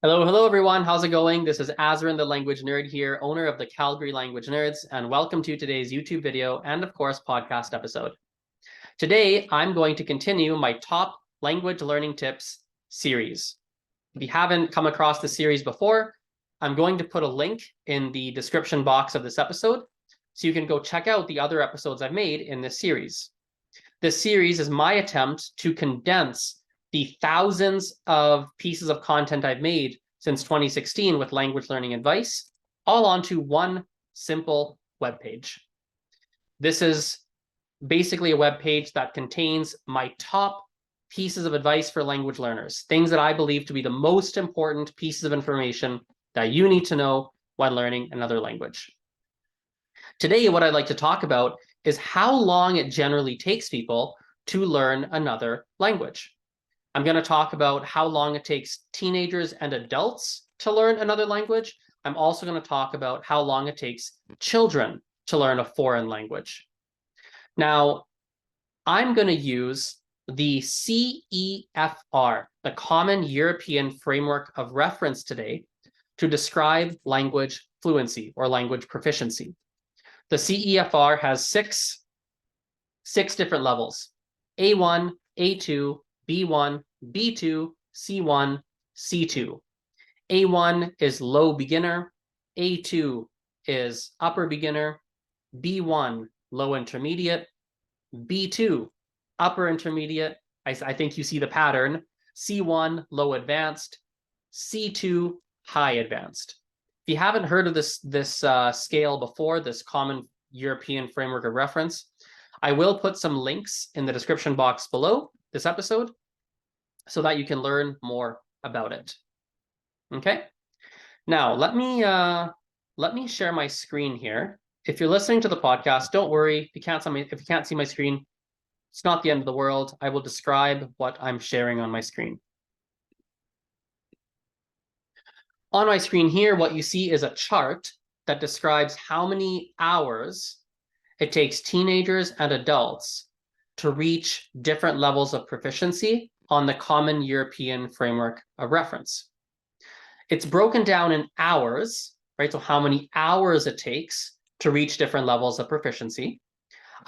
Hello everyone. How's it going? This is Azren, the language nerd here, owner of the Calgary Language Nerds, and welcome to today's YouTube video and, of course, podcast episode. Today, I'm going to continue my top language learning tips series. If you haven't come across the series before, I'm going to put a link in the description box of this episode so you can go check out the other episodes I've made in this series. This series is my attempt to condense the thousands of pieces of content I've made since 2016 with language learning advice, all onto one simple web page. This is basically a web page that contains my top pieces of advice for language learners, things that I believe to be the most important pieces of information that you need to know when learning another language. Today, what I'd like to talk about is how long it generally takes people to learn another language. I'm going to talk about how long it takes teenagers and adults to learn another language. I'm also going to talk about how long it takes children to learn a foreign language. Now, I'm going to use the CEFR, the Common European Framework of Reference today, to describe language fluency or language proficiency. The CEFR has six different levels: A1, A2, B1, B2, C1, C2. A1 is low beginner, A2 is upper beginner, B1 low intermediate, B2 upper intermediate. I think you see the pattern. C1 low advanced, C2 high advanced. If you haven't heard of this scale before, this Common European Framework of Reference, I will put some links in the description box below this episode so that you can learn more about it. Okay. Now let me share my screen here. If you're listening to the podcast, don't worry. If you can't see my screen, it's not the end of the world. I will describe what I'm sharing on my screen. On my screen here, what you see is a chart that describes how many hours it takes teenagers and adults to reach different levels of proficiency on the Common European Framework of Reference. It's broken down in hours, right? So how many hours it takes to reach different levels of proficiency.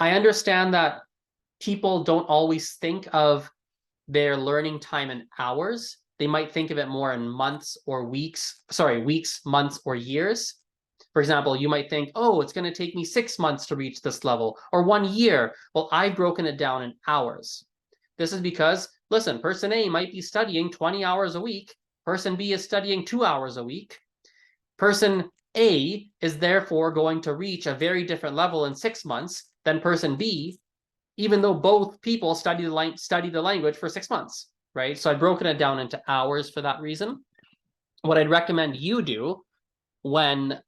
I understand that people don't always think of their learning time in hours. They might think of it more in months or weeks, months, or years. For example, you might think, oh, it's going to take me 6 months to reach this level, or 1 year. Well, I've broken it down in hours. This is because, listen, person A might be studying 20 hours a week. Person B is studying 2 hours a week. Person A is therefore going to reach a very different level in 6 months than person B, even though both people study the language for 6 months, right? So I've broken it down into hours for that reason. What I'd recommend you do when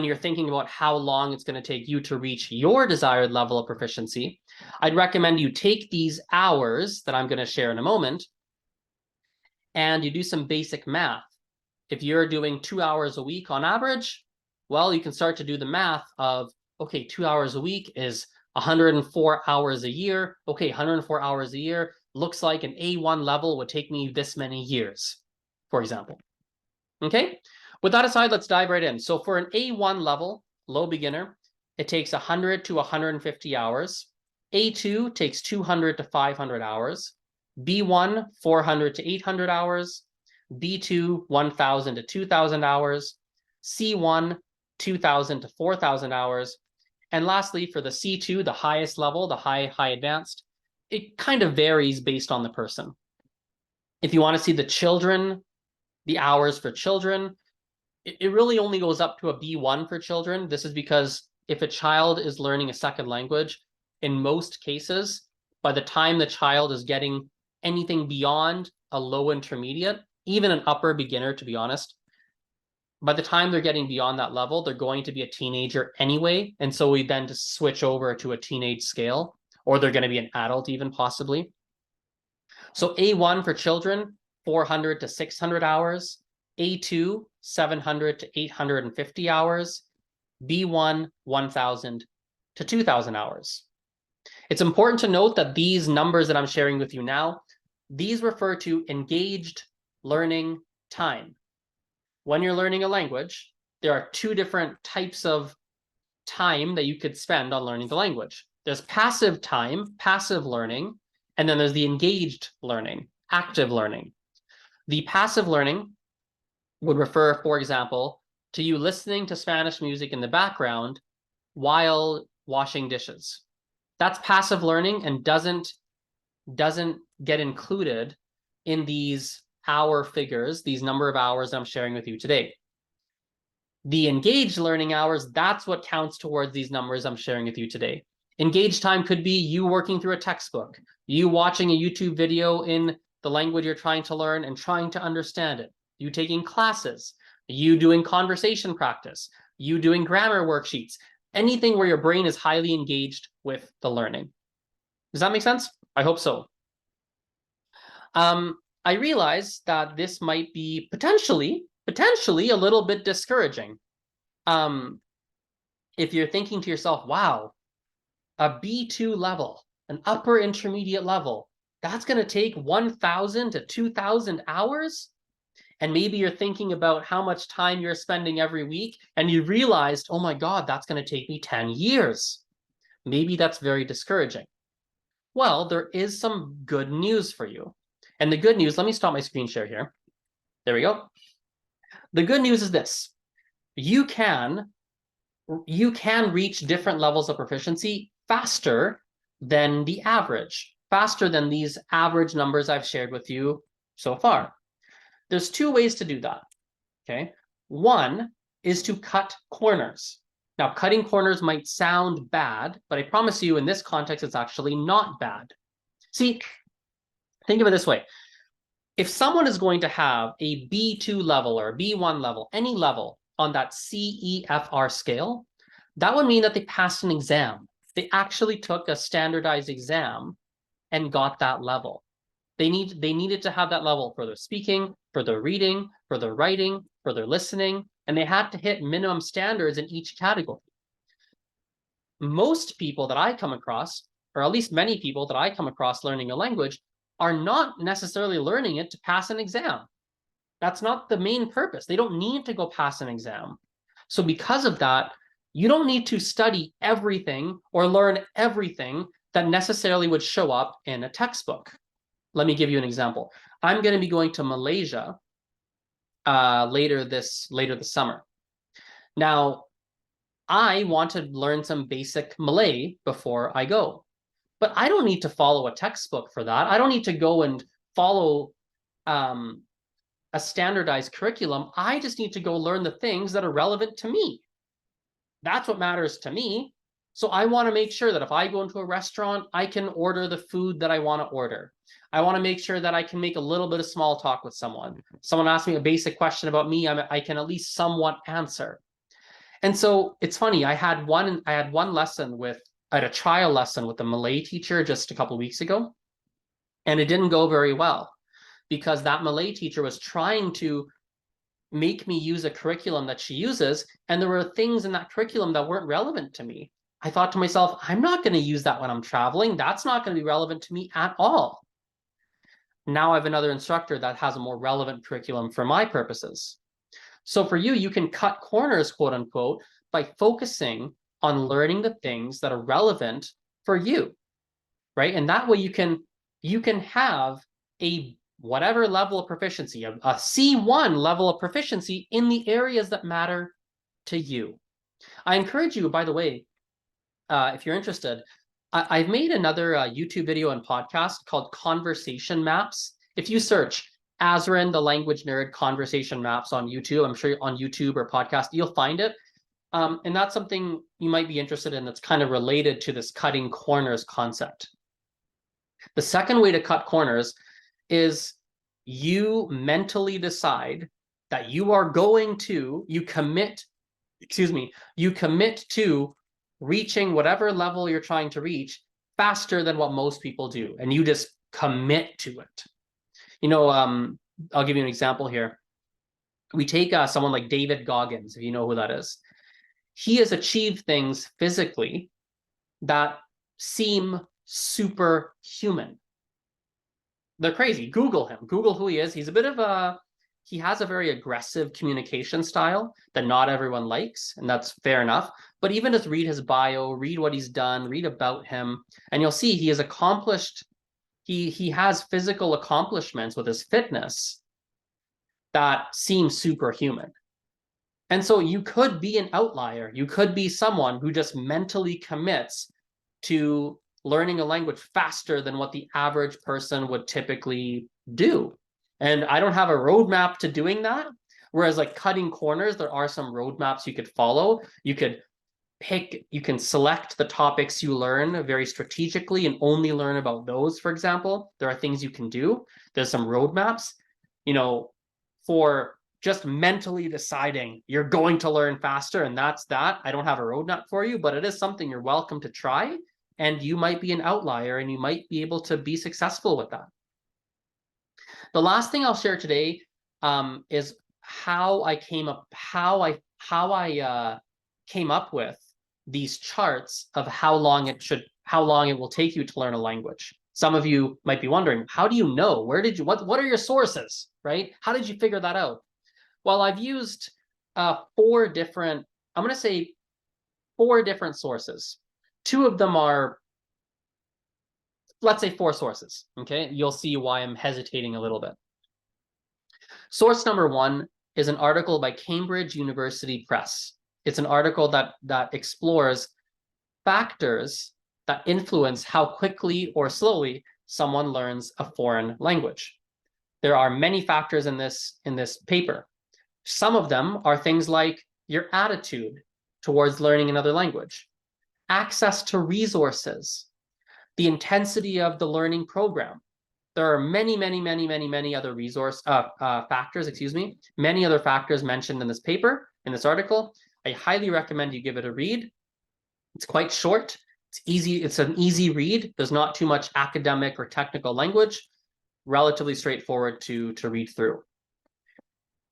you're thinking about how long it's going to take you to reach your desired level of proficiency, I'd recommend you take these hours that I'm going to share in a moment and you do some basic math. If you're doing 2 hours a week on average, well, you can start to do the math of, okay, 2 hours a week is 104 hours a year. Okay, 104 hours a year looks like an A1 level would take me this many years, for example. Okay? With that aside, let's dive right in. So for an A1 level, low beginner, it takes 100 to 150 hours. A2 takes 200 to 500 hours. B1, 400 to 800 hours. B2, 1,000 to 2,000 hours. C1, 2,000 to 4,000 hours. And lastly, for the C2, the highest level, the high advanced, it kind of varies based on the person. If you want to see the hours for children, it really only goes up to a B1 for children. This is because if a child is learning a second language, in most cases, by the time the child is getting anything beyond a low intermediate, even an upper beginner, to be honest, by the time they're getting beyond that level, they're going to be a teenager anyway. And so we then just switch over to a teenage scale, or they're going to be an adult even possibly. So A1 for children, 400 to 600 hours. A2, 700 to 850 hours. B1, 1,000 to 2,000 hours. It's important to note that these numbers that I'm sharing with you now, these refer to engaged learning time. When you're learning a language, there are two different types of time that you could spend on learning the language. There's passive time, passive learning, and then there's the engaged learning, active learning. The passive learning would refer, for example, to you listening to Spanish music in the background while washing dishes. That's passive learning and doesn't get included in these hour figures, these number of hours I'm sharing with you today. The engaged learning hours, that's what counts towards these numbers I'm sharing with you today. Engaged time could be you working through a textbook, you watching a YouTube video in the language you're trying to learn and trying to understand it, you taking classes, you doing conversation practice, you doing grammar worksheets, anything where your brain is highly engaged with the learning. Does that make sense? I hope so. I realize that this might be potentially a little bit discouraging. If you're thinking to yourself, wow, a B2 level, an upper intermediate level, that's going to take 1,000 to 2,000 hours. And maybe you're thinking about how much time you're spending every week, and you realized, oh my God, that's going to take me 10 years. Maybe that's very discouraging. Well, there is some good news for you. And the good news, let me stop my screen share here. There we go. The good news is this. You can reach different levels of proficiency faster than the average, faster than these average numbers I've shared with you so far. There's two ways to do that, okay? One is to cut corners. Now, cutting corners might sound bad, but I promise you in this context, it's actually not bad. See, think of it this way. If someone is going to have a B2 level or a B1 level, any level on that CEFR scale, that would mean that they passed an exam. They actually took a standardized exam and got that level. They needed to have that level for their speaking, for their reading, for their writing, for their listening, and they had to hit minimum standards in each category. Most people that I come across, or at least many people that I come across learning a language, are not necessarily learning it to pass an exam. That's not the main purpose. They don't need to go pass an exam. So because of that, you don't need to study everything or learn everything that necessarily would show up in a textbook. Let me give you an example. I'm going to be going to Malaysia later this summer. Now, I want to learn some basic Malay before I go. But I don't need to follow a textbook for that. I don't need to go and follow a standardized curriculum. I just need to go learn the things that are relevant to me. That's what matters to me. So I want to make sure that if I go into a restaurant, I can order the food that I want to order. I want to make sure that I can make a little bit of small talk with someone. Someone asks me a basic question about me, I can at least somewhat answer. And so it's funny, I had one lesson I had a trial lesson with a Malay teacher just a couple of weeks ago, and it didn't go very well because that Malay teacher was trying to make me use a curriculum that she uses, and there were things in that curriculum that weren't relevant to me. I thought to myself, I'm not going to use that when I'm traveling. That's not going to be relevant to me at all. Now I have another instructor that has a more relevant curriculum for my purposes. So for you, you can cut corners, quote unquote, by focusing on learning the things that are relevant for you, right? And that way you can have a whatever level of proficiency, a C1 level of proficiency in the areas that matter to you. I encourage you, by the way, if you're interested, I've made another YouTube video and podcast called Conversation Maps. If you search Azren, the language nerd, conversation maps on YouTube, I'm sure on YouTube or podcast, you'll find it. And that's something you might be interested in that's kind of related to this cutting corners concept. The second way to cut corners is you mentally decide that you are going to, you commit to reaching whatever level you're trying to reach faster than what most people do. And you just commit to it. You know, I'll give you an example here. We take someone like David Goggins, if you know who that is. He has achieved things physically that seem superhuman. they're crazy. Google him. Google who he is. He's a bit of he has a very aggressive communication style that not everyone likes, and that's fair enough. But even just read his bio, read what he's done, read about him, and you'll see he has accomplished, he has physical accomplishments with his fitness that seem superhuman. And so you could be an outlier. You could be someone who just mentally commits to learning a language faster than what the average person would typically do. And I don't have a roadmap to doing that. Whereas like cutting corners, there are some roadmaps you could follow. You could pick, you can select the topics you learn very strategically and only learn about those, for example. There are things you can do. There's some roadmaps, you know, for just mentally deciding you're going to learn faster, and that's that. I don't have a roadmap for you, but it is something you're welcome to try, and you might be an outlier and you might be able to be successful with that. The last thing I'll share today is how I came up with these charts of how long it will take you to learn a language. Some of you might be wondering, how do you know? Where did you, what are your sources, right? How did you figure that out? Well, I've used four different sources. Two of them are, let's say, four sources, okay? You'll see why I'm hesitating a little bit. Source number one is an article by Cambridge University Press. It's an article that explores factors that influence how quickly or slowly someone learns a foreign language. There are many factors in this paper. Some of them are things like your attitude towards learning another language, access to resources, the intensity of the learning program. There are many other many other factors mentioned in this paper, in this article. I highly recommend you give it a read. It's quite short. It's easy. It's an easy read. There's not too much academic or technical language. Relatively straightforward to read through.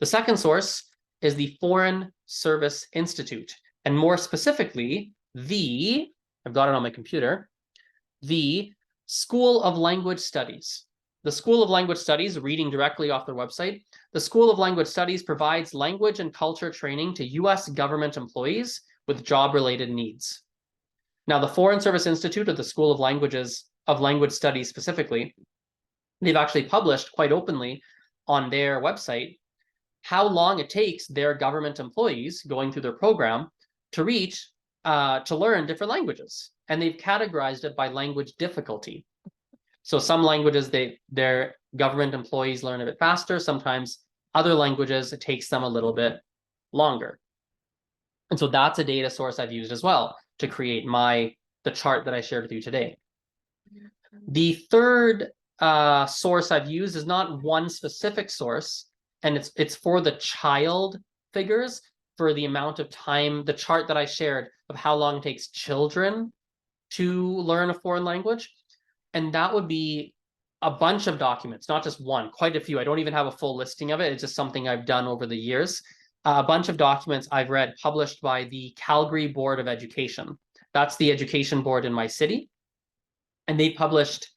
The second source is the Foreign Service Institute, and more specifically, I've got it on my computer, the School of Language Studies. The School of Language Studies, reading directly off their website, the School of Language Studies provides language and culture training to US government employees with job-related needs. Now, the Foreign Service Institute, or the School of Language Studies specifically, they've actually published quite openly on their website how long it takes their government employees going through their program to learn different languages. And they've categorized it by language difficulty. So some languages, their government employees learn a bit faster. Sometimes other languages, it takes them a little bit longer. And so that's a data source I've used as well to create the chart that I shared with you today. The third source I've used is not one specific source, and it's for the child figures, for the amount of time, the chart that I shared of how long it takes children to learn a foreign language. And that would be a bunch of documents, not just one, quite a few. I don't even have a full listing of it. It's just something I've done over the years. A bunch of documents I've read published by the Calgary Board of Education. That's the education board in my city. And they published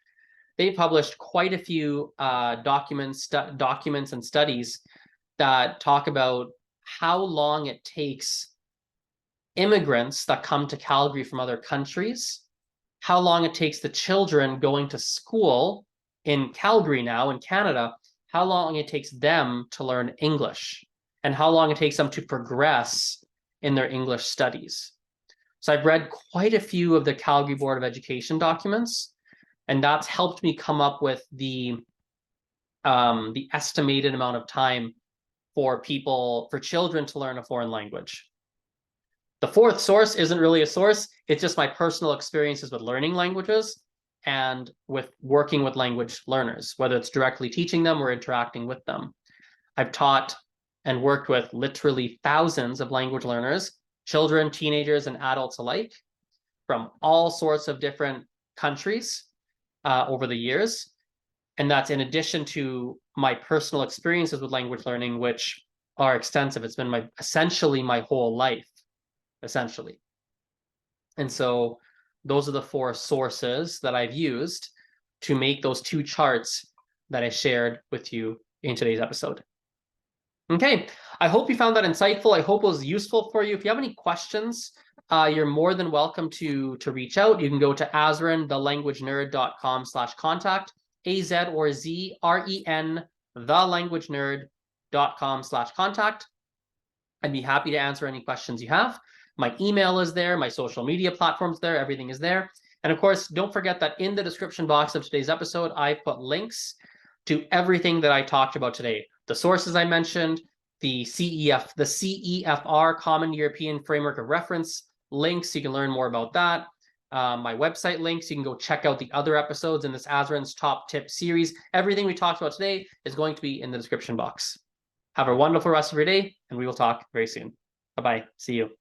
quite a few documents and studies that talk about how long it takes immigrants that come to Calgary from other countries, how long it takes the children going to school in Calgary now in Canada, how long it takes them to learn English, and how long it takes them to progress in their English studies. So I've read quite a few of the Calgary Board of Education documents, and that's helped me come up with the estimated amount of time for children to learn a foreign language. The fourth source isn't really a source. It's just my personal experiences with learning languages and with working with language learners, whether it's directly teaching them or interacting with them. I've taught and worked with literally thousands of language learners, children, teenagers, and adults alike, from all sorts of different countries over the years. And that's in addition to my personal experiences with language learning, which are extensive. It's been essentially my whole life, essentially. And so those are the four sources that I've used to make those two charts that I shared with you in today's episode. Okay, I hope you found that insightful. I hope it was useful for you. If you have any questions, you're more than welcome to reach out. You can go to azrenthelanguagenerd.com/contact, AZ or ZREN, thelanguagenerd.com/contact. I'd be happy to answer any questions you have. My email is there, my social media platforms there, everything is there. And of course, don't forget that in the description box of today's episode, I put links to everything that I talked about today. The sources I mentioned, the CEFR, Common European Framework of Reference links, you can learn more about that. My website links, you can go check out the other episodes in this Azren's Top Tip series. Everything we talked about today is going to be in the description box. Have a wonderful rest of your day, and we will talk very soon. Bye-bye. See you.